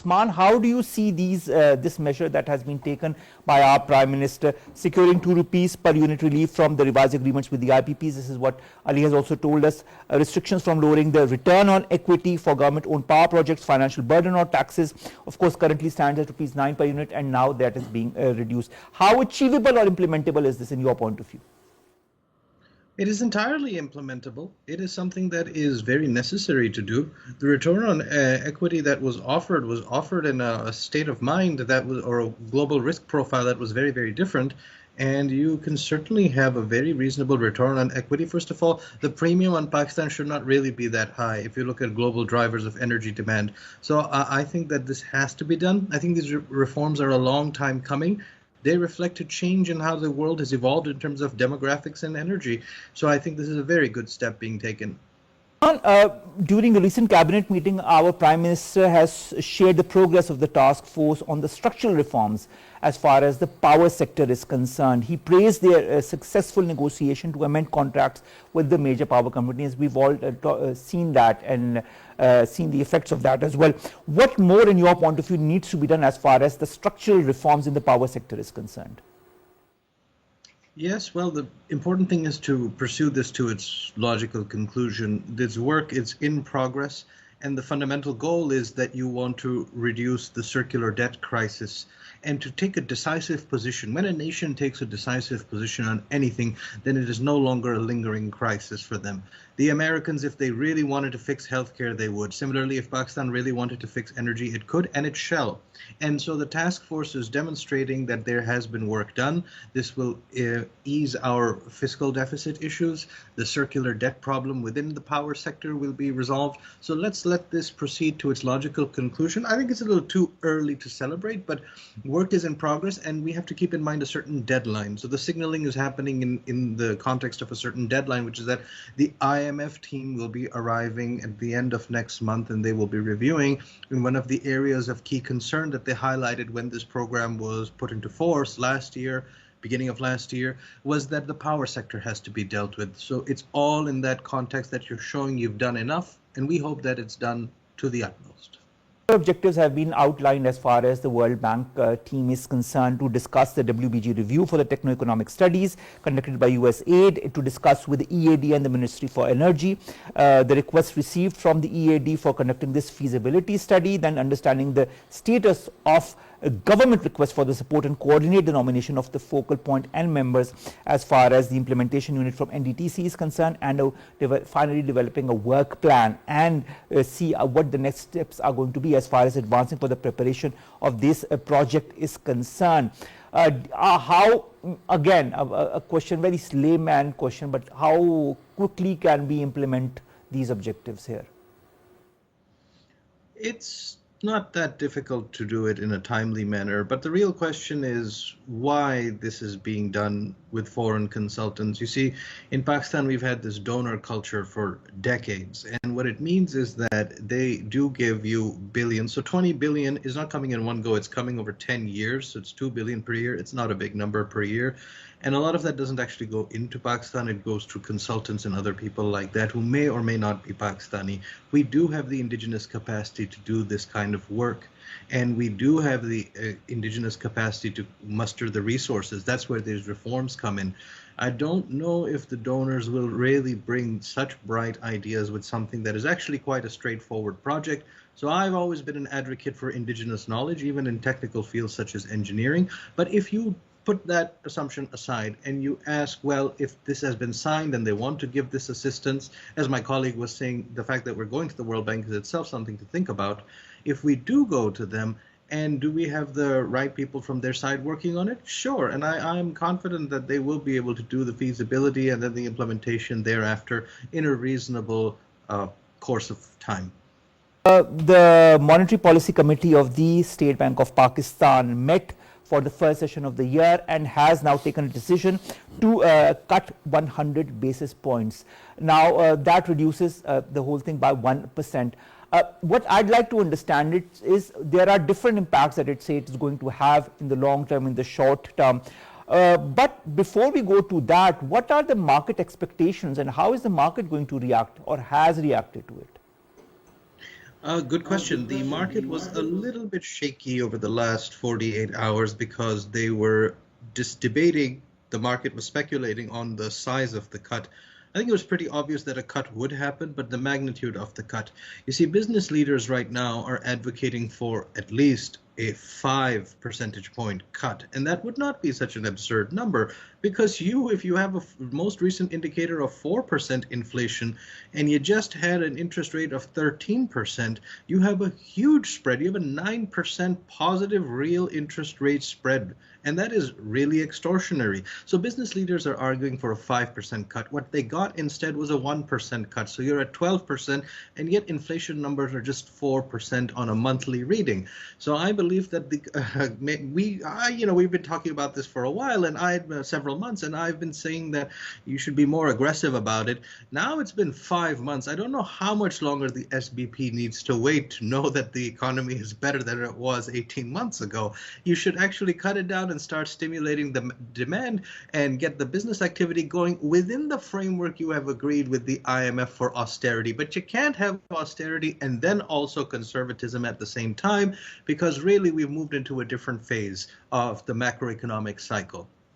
Usman, how do you see this measure that has been taken by our Prime Minister, securing 2 rupees per unit relief from the revised agreements with the IPPs? This is what Ali has also told us. Restrictions from lowering the return on equity for government-owned power projects, financial burden or taxes, of course, currently stands at rupees 9 per unit, and now that is being reduced. How achievable or implementable is this in your point of view? It is entirely implementable. It is something that is very necessary to do. The return on equity that was offered in a state of mind that was, or a global risk profile that was very, very different. And you can certainly have a very reasonable return on equity. First of all, the premium on Pakistan should not really be that high if you look at global drivers of energy demand. So I think that this has to be done. I think these reforms are a long time coming. They reflect a change in how the world has evolved in terms of demographics and energy. So I think this is a very good step being taken. During a recent cabinet meeting, our Prime Minister has shared the progress of the task force on the structural reforms as far as the power sector is concerned. He praised their successful negotiation to amend contracts with the major power companies. We've all seen that and seen the effects of that as well. What more, in your point of view, needs to be done as far as the structural reforms in the power sector is concerned? Yes, well, the important thing is to pursue this to its logical conclusion. This work is in progress, and the fundamental goal is that you want to reduce the circular debt crisis and to take a decisive position. When a nation takes a decisive position on anything, then it is no longer a lingering crisis for them. The Americans, if they really wanted to fix healthcare, they would. Similarly, if Pakistan really wanted to fix energy, it could and it shall. And so the task force is demonstrating that there has been work done. This will ease our fiscal deficit issues. The circular debt problem within the power sector will be resolved. So let's let this proceed to its logical conclusion. I think it's a little too early to celebrate, but work is in progress and we have to keep in mind a certain deadline. So the signaling is happening in the context of a certain deadline, which is that the IMF team will be arriving at the end of next month and they will be reviewing in one of the areas of key concern that they highlighted when this program was put into force last year, beginning of last year, was that the power sector has to be dealt with. So it's all in that context that you're showing you've done enough, and we hope that it's done to the utmost. Objectives have been outlined as far as the World Bank team is concerned to discuss the WBG review for the techno-economic studies conducted by USAID, to discuss with the EAD and the Ministry for Energy the request received from the EAD for conducting this feasibility study, then understanding the status of a government request for the support and coordinate the nomination of the focal point and members as far as the implementation unit from NDTC is concerned, and finally developing a work plan and see what the next steps are going to be as far as advancing for the preparation of this project is concerned. How, again, a question, very layman question, but how quickly can we implement these objectives here? It's not that difficult to do it in a timely manner, but the real question is why this is being done with foreign consultants. You see, in Pakistan, we've had this donor culture for decades, and what it means is that they do give you billions. So 20 billion is not coming in one go, it's coming over 10 years, so it's 2 billion per year. It's not a big number per year. And a lot of that doesn't actually go into Pakistan. It goes to consultants and other people like that who may or may not be Pakistani. We do have the indigenous capacity to do this kind of work. And we do have the indigenous capacity to muster the resources. That's where these reforms come in. I don't know if the donors will really bring such bright ideas with something that is actually quite a straightforward project. So I've always been an advocate for indigenous knowledge, even in technical fields such as engineering. But if you put that assumption aside and you ask, well, if this has been signed and they want to give this assistance, as my colleague was saying, the fact that we're going to the World Bank is itself something to think about. If we do go to them, and do we have the right people from their side working on it? Sure, and I'm confident that they will be able to do the feasibility and then the implementation thereafter in a reasonable course of time. The Monetary Policy Committee of the State Bank of Pakistan met for the first session of the year and has now taken a decision to cut 100 basis points. Now that reduces the whole thing by 1%. What I'd like to understand is there are different impacts that it is going to have in the long term, in the short term. But before we go to that, what are the market expectations and how is the market going to react or has reacted to it? Good question. The market was a little bit shaky over the last 48 hours because they were just debating, the market was speculating on the size of the cut. I think it was pretty obvious that a cut would happen, but the magnitude of the cut. You see, business leaders right now are advocating for at least a 5 percentage point cut. And that would not be such an absurd number because if you have a most recent indicator of 4% inflation and you just had an interest rate of 13%, you have a huge spread. You have a 9% positive real interest rate spread. And that is really extortionary. So business leaders are arguing for a 5% cut. What they got instead was a 1% cut. So you're at 12%, and yet inflation numbers are just 4% on a monthly reading. So I believe that we've been talking about this for a while, and several months, and I've been saying that you should be more aggressive about it. Now it's been 5 months. I don't know how much longer the SBP needs to wait to know that the economy is better than it was 18 months ago. You should actually cut it down and start stimulating the demand and get the business activity going within the framework you have agreed with the IMF for austerity. But you can't have austerity and then also conservatism at the same time, because really we've moved into a different phase of the macroeconomic cycle.